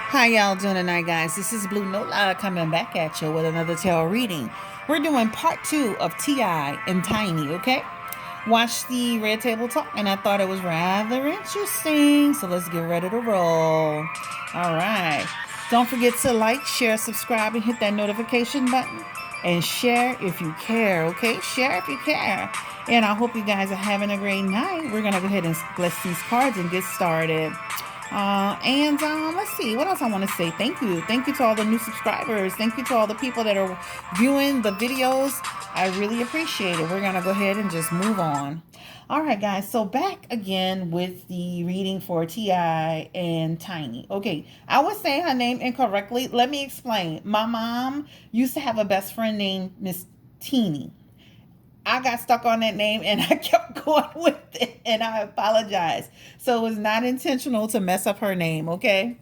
How y'all doing tonight, guys? This is Blue Nola coming back at you with another tarot reading. We're doing part 2 of T.I. and Tiny, okay? Watched the Red Table Talk and I thought it was rather interesting. So let's get ready to roll. All right. Don't forget to like, share, subscribe, and hit that notification button. And share if you care, okay? Share if you care. And I hope you guys are having a great night. We're going to go ahead and bless these cards and get started. Let's see what else I want to say. Thank you to all the new subscribers. Thank you to all the people that are viewing the videos. I really appreciate it. We're gonna go ahead and just move on. All right, guys. So back again with the reading for Ti and Tiny. Okay, I was saying her name incorrectly. Let me explain. My mom used to have a best friend named Miss Teeny. I got stuck on that name and I kept going with it, and I apologize. So it was not intentional to mess up her name, okay?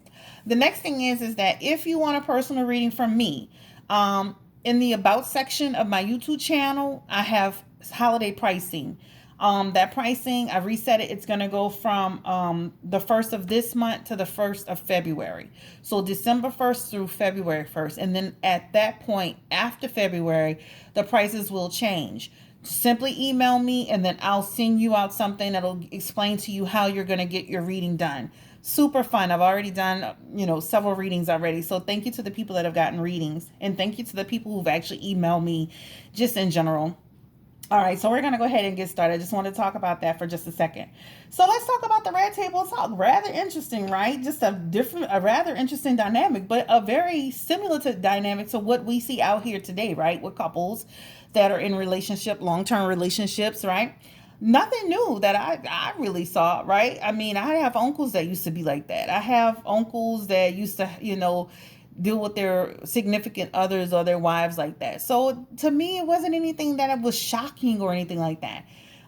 The next thing is that if you want a personal reading from me, in the about section of my YouTube channel, I have holiday pricing. That pricing, I reset it. It's going to go from the 1st of this month to the 1st of February. So December 1st through February 1st. And then at that point, after February, the prices will change. Simply email me and then I'll send you out something that'll explain to you how you're going to get your reading done. Super fun. I've already done, several readings already. So thank you to the people that have gotten readings. And thank you to the people who've actually emailed me just in general. All right, so we're going to go ahead and get started. I just want to talk about that for just a second. So let's talk about the Red Table Talk. Rather interesting, right? Just a rather interesting dynamic, but a very similar to dynamic to what we see out here today, right? With couples that are in long-term relationships, right? Nothing new that I really saw, right? I mean, I have uncles that used to be like that. I have uncles that used to, deal with their significant others or their wives like that. So to me, it wasn't anything that was shocking or anything like that.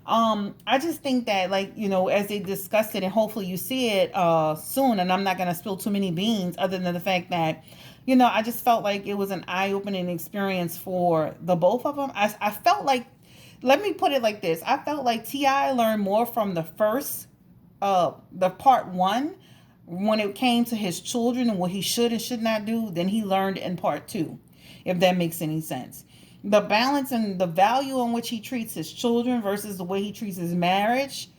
I just think that, like, as they discussed it, and hopefully you see it soon, and I'm not going to spill too many beans other than the fact that, I just felt like it was an eye-opening experience for the both of them. I felt like, let me put it like this. I felt like T.I. learned more from the part one, when it came to his children and what he should and should not do, than he learned in part two, if that makes any sense. The balance and the value in which he treats his children versus the way he treats his marriage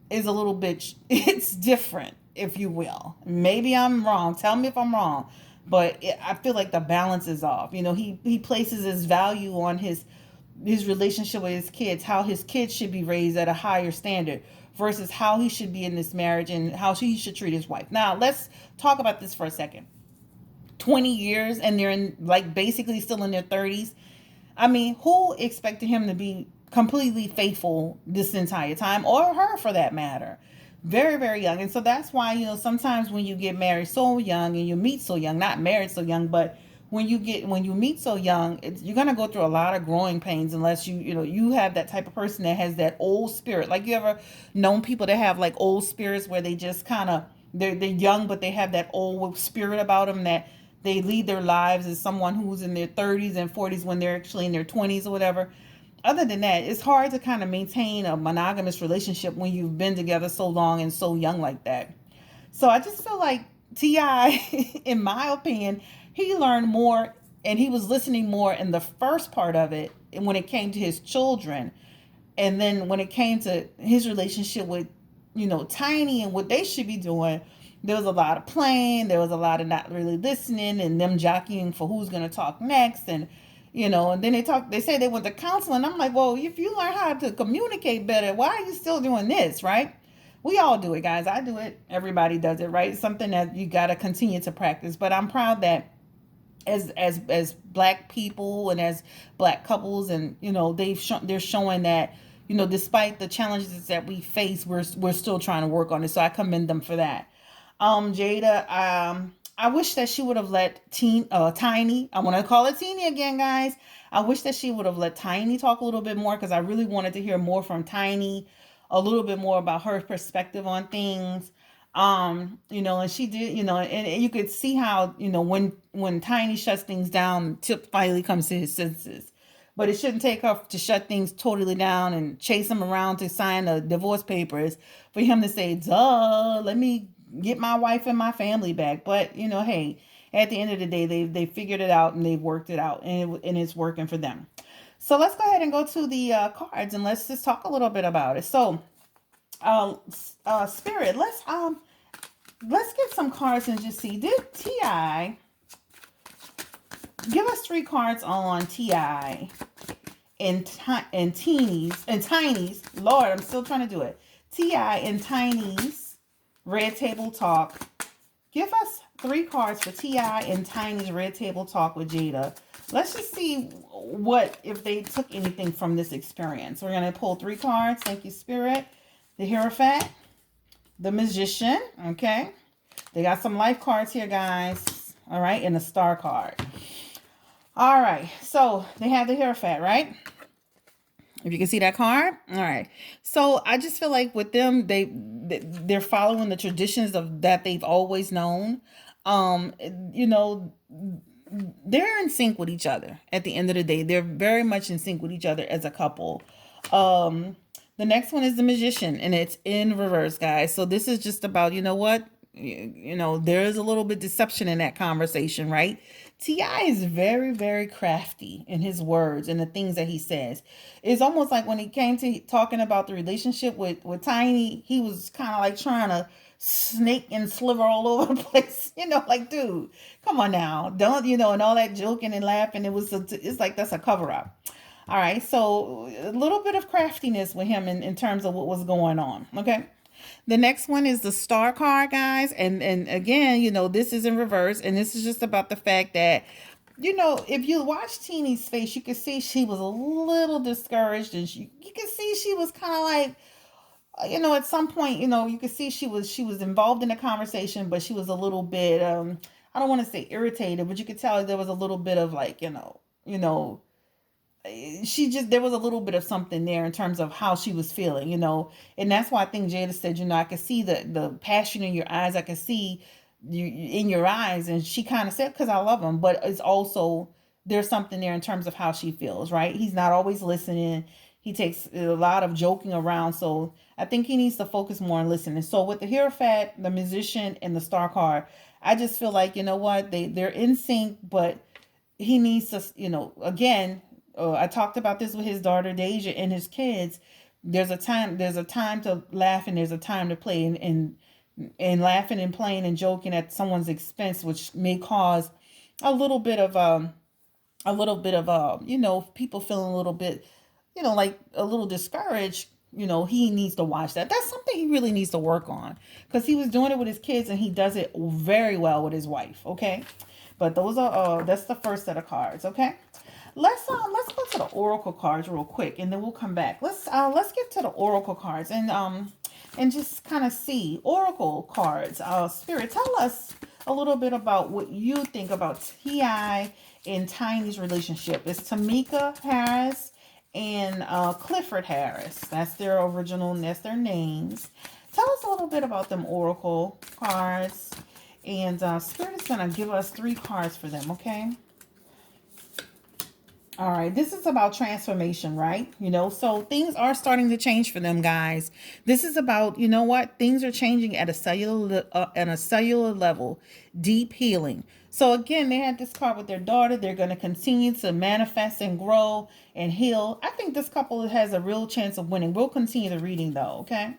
is a little bit, it's different, if you will. Maybe I'm wrong. Tell me if I'm wrong. But I feel like the balance is off. He places his value on his relationship with his kids, how his kids should be raised at a higher standard versus how he should be in this marriage and how he should treat his wife. Now, let's talk about this for a second. 20 years and they're in, like, basically still in their 30s. I mean, who expected him to be completely faithful this entire time, or her for that matter? Very, very young. And so that's why, sometimes when you get married so young and you meet so young, not married so young, but when you meet so young, you're gonna go through a lot of growing pains unless you have that type of person that has that old spirit. Like, you ever known people that have like old spirits where they just kind of, they're young but they have that old spirit about them, that they lead their lives as someone who's in their 30s and 40s when they're actually in their 20s or whatever. Other than that, it's hard to kind of maintain a monogamous relationship when you've been together so long and so young like that. So I just feel like T.I., in my opinion, he learned more and he was listening more in the first part of it, and when it came to his children. And then when it came to his relationship with, Tiny and what they should be doing, there was a lot of playing, there was a lot of not really listening, and them jockeying for who's going to talk next. And then they say they went to counseling. I'm like, well, if you learn how to communicate better, why are you still doing this, right? We all do it, guys. I do it. Everybody does it, right? It's something that you got to continue to practice. But I'm proud that as black people and as black couples, and they're showing that, despite the challenges that we face, we're still trying to work on it. So I commend them for that. Jada, I wish that she would have let Tiny, I want to call it Teeny again, guys. I wish that she would have let Tiny talk a little bit more, because I really wanted to hear more from Tiny, a little bit more about her perspective on things. And she did, and you could see how, when Tiny shuts things down, Tip finally comes to his senses. But it shouldn't take her to shut things totally down and chase him around to sign the divorce papers for him to say, duh, let me get my wife and my family back. But you know, hey, at the end of the day, they figured it out and they've worked it out, and it's working for them. So let's go ahead and go to the cards and let's just talk a little bit about it. So, Spirit, let's get some cards and just see. Did Ti give us 3 cards on Ti and teenies and tinies? Lord, I'm still trying to do it. Ti and tinies. Red Table Talk. Give us 3 cards for Ti and Tiny's Red Table Talk with Jada. Let's just see what if they took anything from this experience. We're gonna pull 3 cards. Thank you, Spirit. The Hierophant, the Magician. Okay, they got some life cards here, guys. All right, and a star card. All right, so they have the Hierophant, right? If you can see that card. All right. So I just feel like with them, they're following the traditions of that they've always known. Um, you know, they're in sync with each other. At the end of the day, they're very much in sync with each other as a couple. Um, the next one is the Magician, and it's in reverse, guys. So this is just about, you know what? You know, there is a little bit deception in that conversation, right? T.I. is very, very crafty in his words and the things that he says. It's almost like when he came to talking about the relationship with Tiny, he was kind of like trying to snake and sliver all over the place. You know, like, dude, come on now. Don't, you know, and all that joking and laughing. It's like that's a cover up. All right. So a little bit of craftiness with him in terms of what was going on. Okay. The next one is the star card, guys. And again, you know, this is in reverse. And this is just about the fact that, you know, if you watch Teeny's face, you can see she was a little discouraged. And you can see she was kind of like, you know, at some point, you know, you could see she was involved in the conversation, but she was a little bit, I don't want to say irritated, but you could tell there was a little bit of like, there was a little bit of something there in terms of how she was feeling, you know. And that's why I think Jada said, you know, I could see the passion in your eyes. I could see you in your eyes. And she kind of said, because I love him, but it's also, there's something there in terms of how she feels, right? He's not always listening. He takes a lot of joking around. So I think he needs to focus more on listening. So with the Hierophant, the Musician, and the Star card, I just feel like, you know what, they're in sync, but he needs to, you know, again, I talked about this with his daughter Deja and his kids. There's a time to laugh and there's a time to play, and laughing and playing and joking at someone's expense, which may cause a little bit of you know, people feeling a little bit, you know, like a little discouraged. You know, he needs to watch that. That's something he really needs to work on, because he was doing it with his kids and he does it very well with his wife. Okay, but those are that's the first set of cards. Okay. Let's go to the oracle cards real quick, and then we'll come back. Let's get to the oracle cards and just kind of see oracle cards. Spirit, tell us a little bit about what you think about Ti and Tiny's relationship. It's Tamika Harris and Clifford Harris. That's their original, and that's their names. Tell us a little bit about them oracle cards, and Spirit is gonna give us 3 cards for them. Okay. All right, this is about transformation, right? You know, so things are starting to change for them, guys. This is about, you know what? Things are changing at a cellular level, deep healing. So again, they had this card with their daughter. They're going to continue to manifest and grow and heal. I think this couple has a real chance of winning. We'll continue the reading though, okay?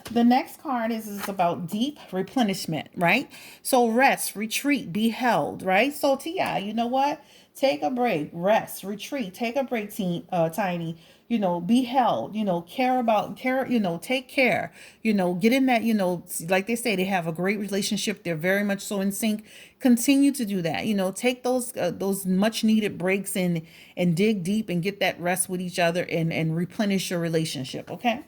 The next card is about deep replenishment, right? So rest, retreat, be held, right? So Ti, you know what? Take a break, rest, retreat, take a break, Tiny. You know, be held, you know, you know, take care, you know, get in that, you know, like they say, they have a great relationship. They're very much so in sync. Continue to do that, you know, take those much needed breaks and dig deep and get that rest with each other and replenish your relationship. Okay.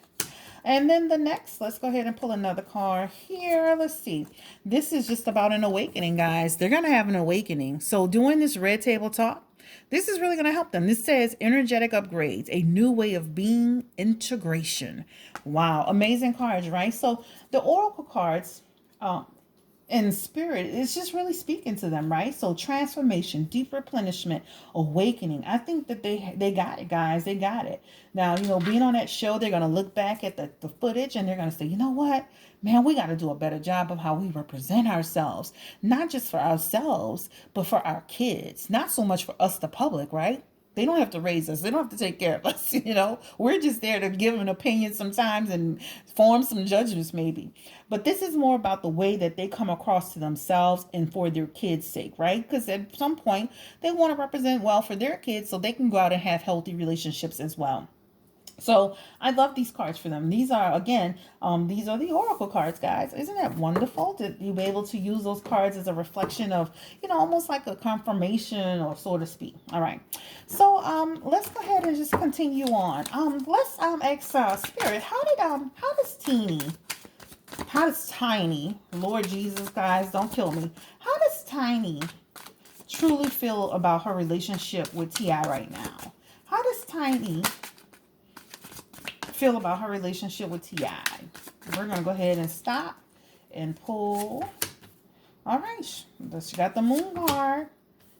And then the next, let's go ahead and pull another card here. Let's see. This is just about an awakening, guys. They're going to have an awakening. So doing this red table talk, this is really going to help them. This says energetic upgrades, a new way of being, integration. Wow. Amazing cards, right? So the oracle cards, in spirit, it's just really speaking to them, right? So transformation, deep replenishment, awakening. I think that they got it, guys. They got it. Now, being on that show, they're gonna look back at the footage and they're gonna say, you know what, man, we got to do a better job of how we represent ourselves, not just for ourselves, but for our kids. Not so much for us, the public, right? They don't have to raise us. They don't have to take care of us. We're just there to give an opinion sometimes and form some judgments maybe. But this is more about the way that they come across to themselves and for their kids' sake, right? Because at some point they want to represent well for their kids so they can go out and have healthy relationships as well. So I love these cards for them. These are, again, these are the Oracle cards, guys. Isn't that wonderful to be able to use those cards as a reflection of, almost like a confirmation, or so to speak. All right. So let's go ahead and just continue on. Let's ask Spirit, how does Tiny, Lord Jesus, guys, don't kill me. How does Tiny truly feel about her relationship with T.I. right now? How does Tiny feel about her relationship with T.I.? We're going to go ahead and stop and pull. All right. She got the Moon card.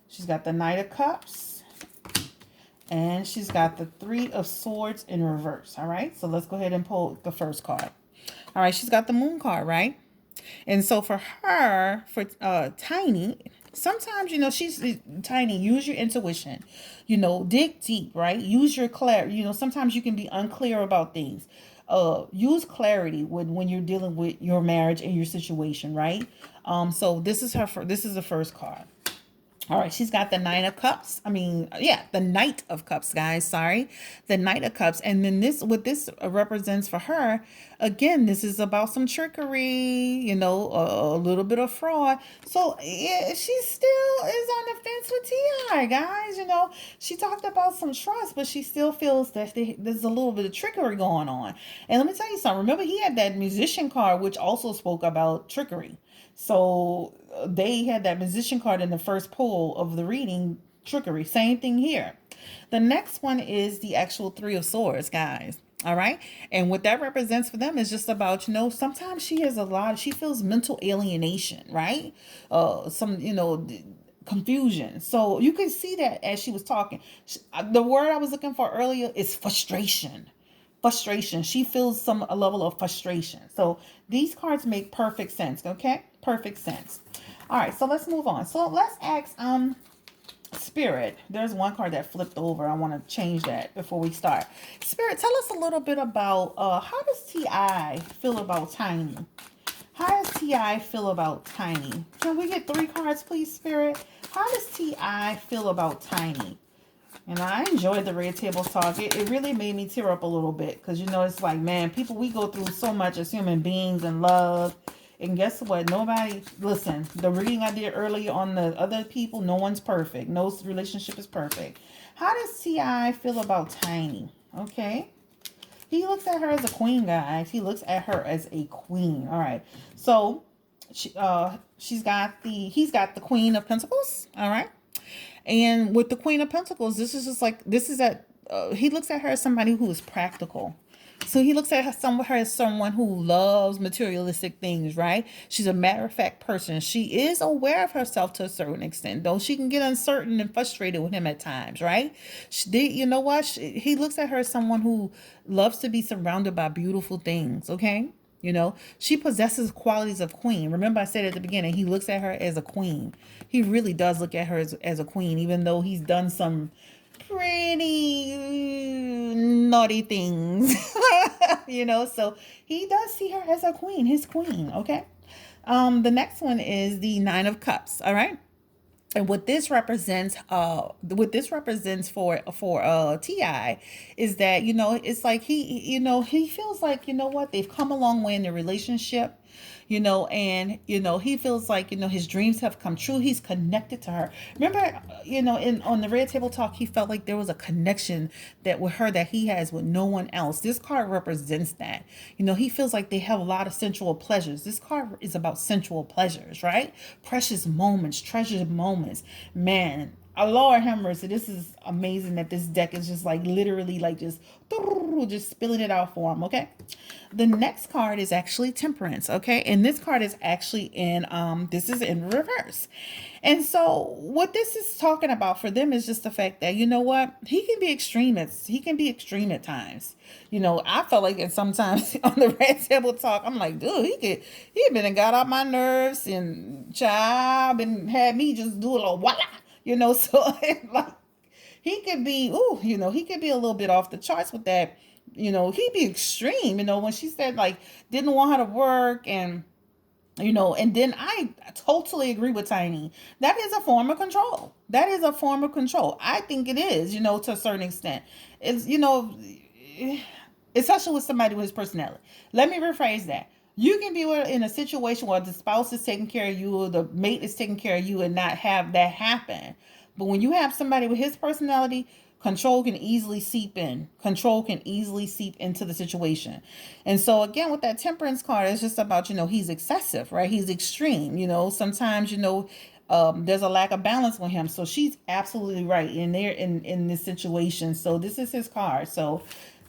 She's got the Knight of Cups. And she's got the Three of Swords in reverse. All right. So let's go ahead and pull the first card. All right. She's got the Moon card, right? And so for her, for Tiny, sometimes, she's Tiny, use your intuition, dig deep, right? Use your clarity. Sometimes you can be unclear about things. Use clarity when you're dealing with your marriage and your situation, right? So this is the first card. All right, she's got the Nine of Cups. The Knight of Cups, guys. Sorry, the Knight of Cups. And then what this represents for her, again, this is about some trickery, a little bit of fraud. So yeah, she still is on the fence with T.I., guys. She talked about some trust, but she still feels that there's a little bit of trickery going on. And let me tell you something. Remember, he had that Musician card, which also spoke about trickery. So they had that Musician card in the first pull of the reading, trickery. Same thing here. The next one is the actual Three of Swords, guys. All right. And what that represents for them is just about, sometimes she feels mental alienation, right? Confusion. So you can see that as she was talking. The word I was looking for earlier is frustration. She feels a level of frustration. So these cards make perfect sense. Okay, perfect sense. All right, so let's move on. So let's ask Spirit. There's one card that flipped over. I want to change that before we start. Spirit, tell us a little bit about how does T.I. feel about Tiny? How does T.I. feel about Tiny? Can we get 3 cards, please, Spirit? How does T.I. feel about Tiny? And I enjoyed the Red Table Talk. It really made me tear up a little bit. Because, it's like, man, we go through so much as human beings and love. And guess what? Listen, the reading I did earlier on the other people, no one's perfect. No relationship is perfect. How does T.I. feel about Tiny? Okay. He looks at her as a queen, guys. He looks at her as a queen. All right. So, he's got the Queen of Pentacles. All right. And with the Queen of Pentacles, he looks at her as somebody who is practical. So he looks at her as someone who loves materialistic things, right? She's a matter-of-fact person. She is aware of herself to a certain extent, though she can get uncertain and frustrated with him at times, right? He looks at her as someone who loves to be surrounded by beautiful things, okay? She possesses qualities of queen. Remember I said at the beginning, he looks at her as a queen. He really does look at her as a queen, even though he's done some pretty naughty things, so he does see her as a queen, his queen. Okay. The next one is the Nine of Cups. All right. And what this represents for T.I. is that, it's like he feels like, they've come a long way in their relationship, and, he feels like, his dreams have come true. He's connected to her. Remember, on the Red Table Talk, he felt like there was a connection with her that he has with no one else. This card represents that. He feels like they have a lot of sensual pleasures. This card is about sensual pleasures, right? Precious moments, treasured moments. Man, Lord have mercy. This is amazing that this deck is just like literally like just spilling it out for him. Okay. The next card is actually Temperance. Okay. And this card is actually in, this is in reverse. And so what this is talking about for them is just the fact that, you know what, he can be extremist. He can be extreme at times. You know, I felt like it sometimes on the red table talk, I'm like, dude, he been and got out my nerves and child and had me just do a little voila, you know, so like he could be, ooh, you know, he could be a little bit off the charts with that. You know, he'd be extreme, you know, when she said like didn't want her to work and you know, and then I totally agree with Tiny. That is a form of control. That is a form of control. I think it is, you know, to a certain extent. It's, you know, especially with somebody with his personality. Let me rephrase that. You can be in a situation where the spouse is taking care of you or the mate is taking care of you and not have that happen. But when you have somebody with his personality, control can easily seep in. Control can easily seep into the situation. And so again, with that Temperance card, it's just about, you know, he's excessive, right? He's extreme. You know, sometimes, you know, there's a lack of balance with him. So she's absolutely right in there in this situation. So this is his card. So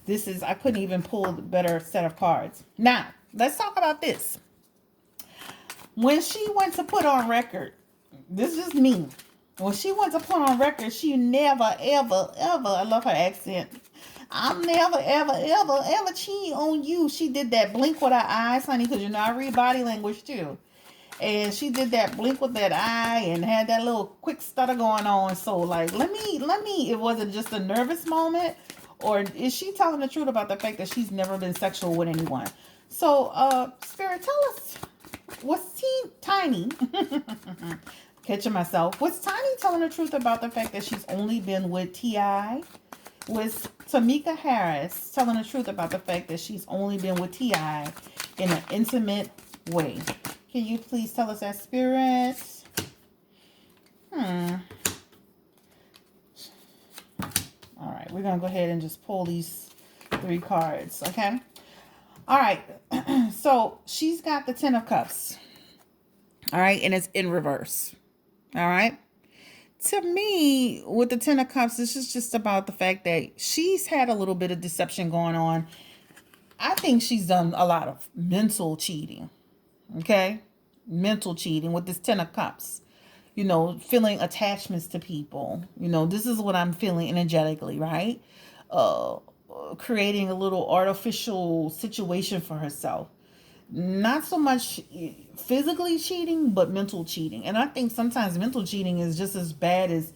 this is, I couldn't even pull a better set of cards. Now, let's talk about this. When she went to put on record, this is me. When she went to put on record, she never, ever, ever, I love her accent. I'm never, ever, ever, ever cheating on you. She did that blink with her eyes, honey, because you know I read body language too. And she did that blink with that eye and had that little quick stutter going on. So like, let me, it wasn't just a nervous moment, or is she telling the truth about the fact that she's never been sexual with anyone? So, Spirit, tell us, what's Tiny? Catching myself. Was Tiny telling the truth about the fact that she's only been with T.I.? Was Tamika Harris telling the truth about the fact that she's only been with T.I. in an intimate way? Can you please tell us that, Spirit? All right, we're going to go ahead and just pull these 3 cards, okay? All right, so she's got the 10 of Cups, all right, and it's in reverse, all right? To me, with the 10 of Cups, this is just about the fact that she's had a little bit of deception going on. I think she's done a lot of mental cheating, okay? Mental cheating with this 10 of Cups. You know, feeling attachments to people. You know, this is what I'm feeling energetically, right? Creating a little artificial situation for herself. Not so much physically cheating, but mental cheating. And I think sometimes mental cheating is just as bad as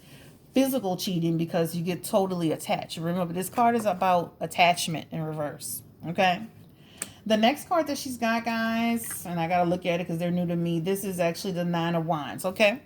physical cheating because you get totally attached. Remember, this card is about attachment in reverse. Okay. The next card that she's got, guys, and I got to look at it because they're new to me. This is actually the 9 of Wands. Okay.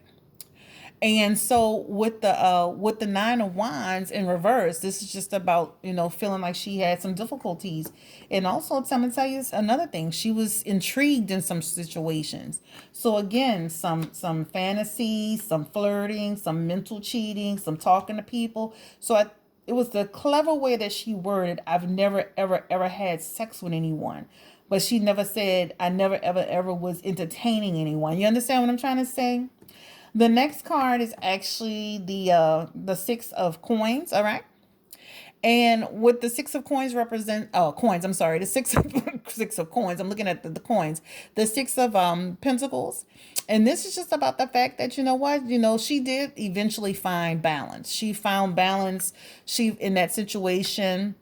And so with the 9 of Wands in reverse, this is just about, you know, feeling like she had some difficulties. And also, I'm going to tell you another thing. She was intrigued in some situations. So again, some fantasy, some flirting, some mental cheating, some talking to people. So it was the clever way that she worded, I've never, ever, ever had sex with anyone. But she never said, I never, ever, ever was entertaining anyone. You understand what I'm trying to say? The next card is actually the 6 of Coins, all right? And with the 6 of Coins coins, I'm sorry, the 6 of six of Coins. I'm looking at the coins. The 6 of Pentacles. And this is just about the fact that, you know what? You know, she did eventually find balance. She found balance. She in that situation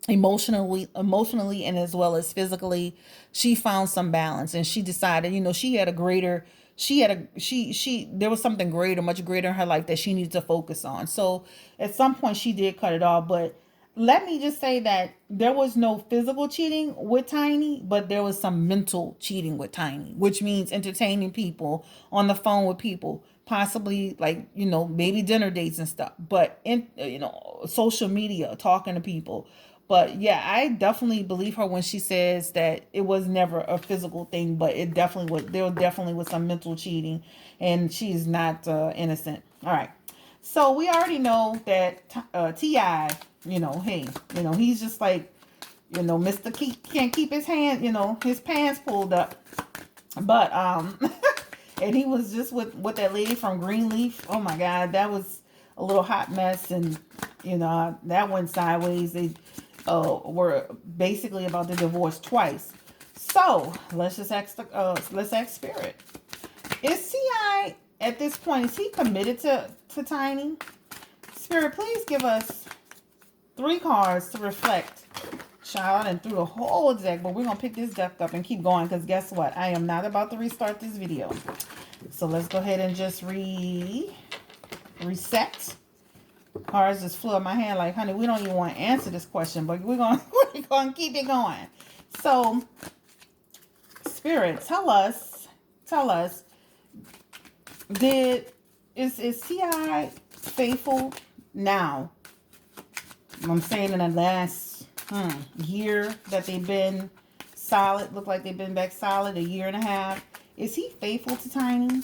emotionally and as well as physically, she found some balance and she decided, you know, there was something greater, much greater in her life that she needed to focus on. So at some point she did cut it off, but let me just say that there was no physical cheating with Tiny, but there was some mental cheating with Tiny, which means entertaining people on the phone with people, possibly like, you know, maybe dinner dates and stuff, but in, you know, social media, talking to people. But yeah, I definitely believe her when she says that it was never a physical thing, but it definitely was. There definitely was some mental cheating, and she's not innocent. All right, so we already know that T.I., you know, hey, you know, he's just like, you know, Mr. Can't keep his hand, you know, his pants pulled up, but and he was just with that lady from Greenleaf. Oh my God, that was a little hot mess, and you know that went sideways. They were basically about to divorce twice. So let's just ask let's ask Spirit. Is Ti at this point, is he committed to Tiny? Spirit, please give us 3 cards to reflect. Child, and through the whole deck, but we're gonna pick this deck up and keep going, because guess what? I am not about to restart this video. So let's go ahead and just reset. Cards just flew out my hand like, honey, we don't even want to answer this question, but we're gonna keep it going. So, Spirit, tell us, is Ti faithful now? I'm saying in the last year that they've been solid, look like they've been back solid, a year and a half. Is he faithful to Tiny?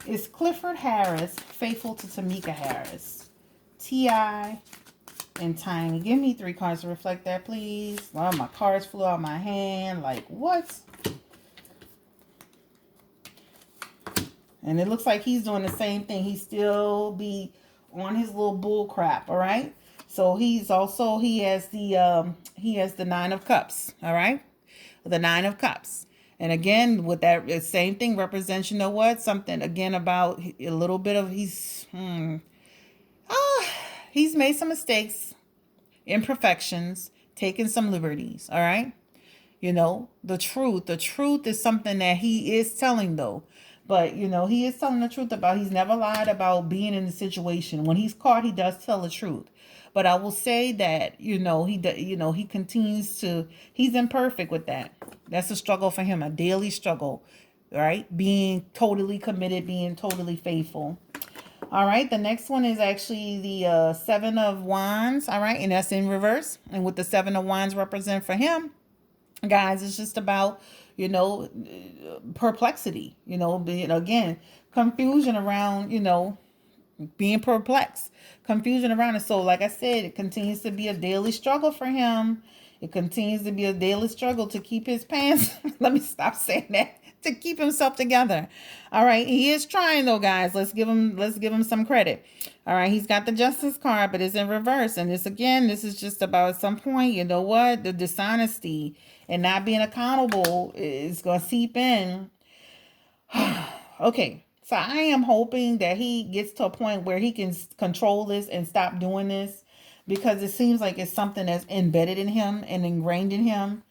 Is Clifford Harris faithful to Tamika Harris? T.I. and Tiny. Give me 3 cards to reflect that, please. Well, my cards flew out my hand. Like, what? And it looks like he's doing the same thing. He still be on his little bull crap, all right? So he's also, he has the 9 of Cups, all right? The 9 of Cups. And again, with that same thing represents, you know what? Something, again, about a little bit of, he's made some mistakes, imperfections, taken some liberties, all right? You know, the truth is something that he is telling, though. But, you know, he is telling the truth about, he's never lied about being in the situation. When he's caught, he does tell the truth. But I will say that, he continues to, he's imperfect with that. That's a struggle for him, a daily struggle, right? Being totally committed, being totally faithful. All right, the next one is actually the 7 of Wands, all right? And that's in reverse. And what the 7 of Wands represent for him, guys, it's just about, perplexity, again, confusion around, being perplexed, confusion around it. So like I said, it continues to be a daily struggle for him. It continues to be a daily struggle to keep his pants. Let me stop saying that. To keep himself together. All right. He is trying, though, guys. Let's give him some credit. All right. He's got the Justice card, but it's in reverse. And this is just about, at some point, you know what? The dishonesty and not being accountable is going to seep in. Okay. So I am hoping that he gets to a point where he can control this and stop doing this, because it seems like it's something that's embedded in him and ingrained in him.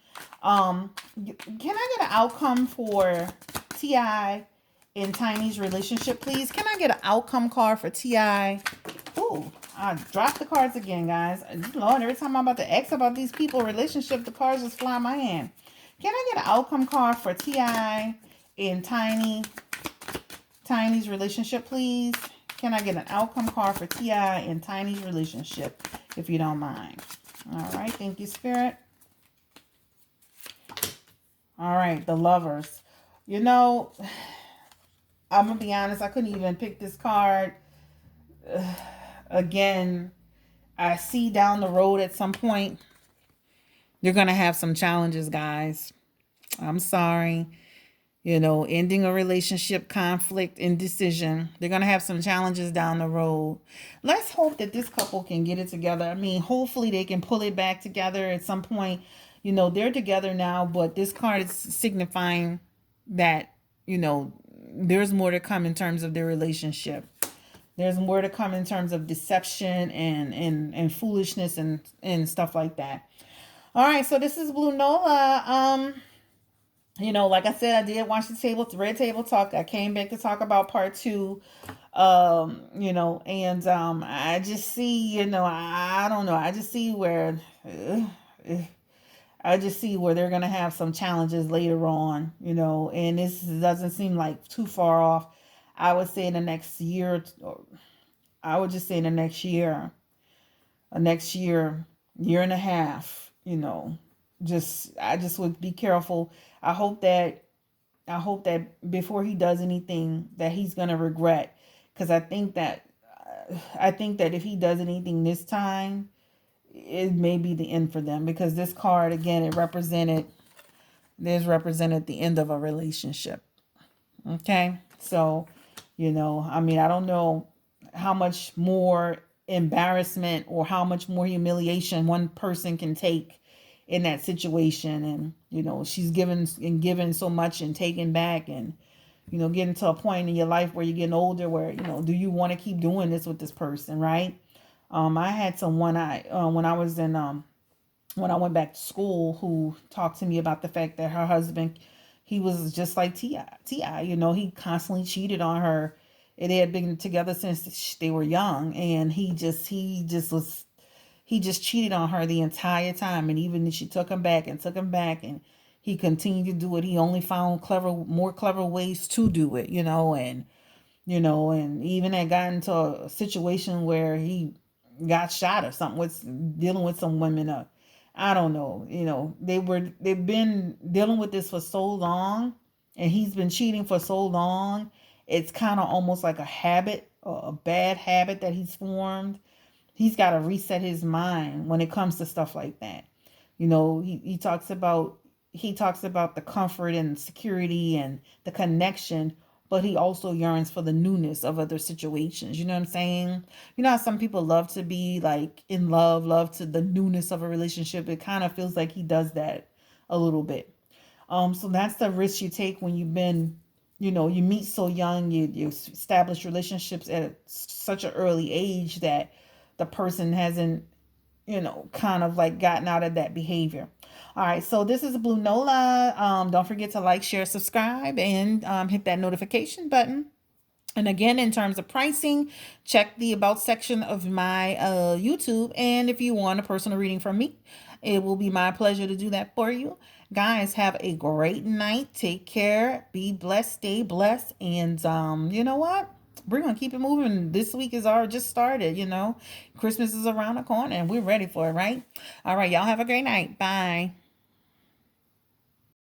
Can I get an outcome for T.I. and Tiny's relationship, please? Can I get an outcome card for T.I.? Ooh, I dropped the cards again, guys. Lord, every time I'm about to ask about these people relationship, the cards just fly in my hand. Can I get an outcome card for T.I. and Tiny's relationship, please? Can I get an outcome card for T.I. and Tiny's relationship, if you don't mind? All right, thank you, Spirit. All right, the Lovers. I'm going to be honest, I couldn't even pick this card. Again, I see down the road at some point, you're going to have some challenges, guys. I'm sorry. Ending a relationship, conflict, indecision. They're going to have some challenges down the road. Let's hope that this couple can get it together. I mean, hopefully they can pull it back together at some point. They're together now, but this card is signifying that, there's more to come in terms of their relationship. There's more to come in terms of deception and foolishness and stuff like that. All right, so this is Blue Nola. Like I said, I did watch the Red Table Talk. I came back to talk about part 2. I just see, I don't know. I just see where they're going to have some challenges later on, and this doesn't seem like too far off. I would say in the next year, year and a half, I just would be careful. I hope that before he does anything that he's going to regret, because I think that if he does anything this time, it may be the end for them, because this card, again, it represented the end of a relationship. Okay. So, I don't know how much more embarrassment or how much more humiliation one person can take in that situation. And she's given so much and taken back, and getting to a point in your life where you're getting older where do you want to keep doing this with this person, right? I had someone when I was in when I went back to school who talked to me about the fact that her husband, he was just like Ti. He constantly cheated on her. And they had been together since they were young, and he just cheated on her the entire time. And even if she took him back, and he continued to do it. He only found more clever ways to do it, and even had gotten into a situation where he got shot or something, with dealing with some women. I don't know. They've been dealing with this for so long, and he's been cheating for so long. It's kind of almost like a habit, a bad habit that he's formed. He's got to reset his mind when it comes to stuff like that. He talks about the comfort and security and the connection, but he also yearns for the newness of other situations. You know what I'm saying? You know how some people love to be like in love to the newness of a relationship. It kind of feels like he does that a little bit. So that's the risk you take when you meet so young, you establish relationships at such an early age that the person hasn't, kind of like gotten out of that behavior. All right, so this is Blue Nola. Don't forget to like, share, subscribe, and hit that notification button. And again, in terms of pricing, check the about section of my YouTube. And if you want a personal reading from me, it will be my pleasure to do that for you. Guys, have a great night. Take care. Be blessed. Stay blessed. And you know what? We're going to keep it moving. This week is already just started, Christmas is around the corner and we're ready for it, right? All right, y'all have a great night. Bye.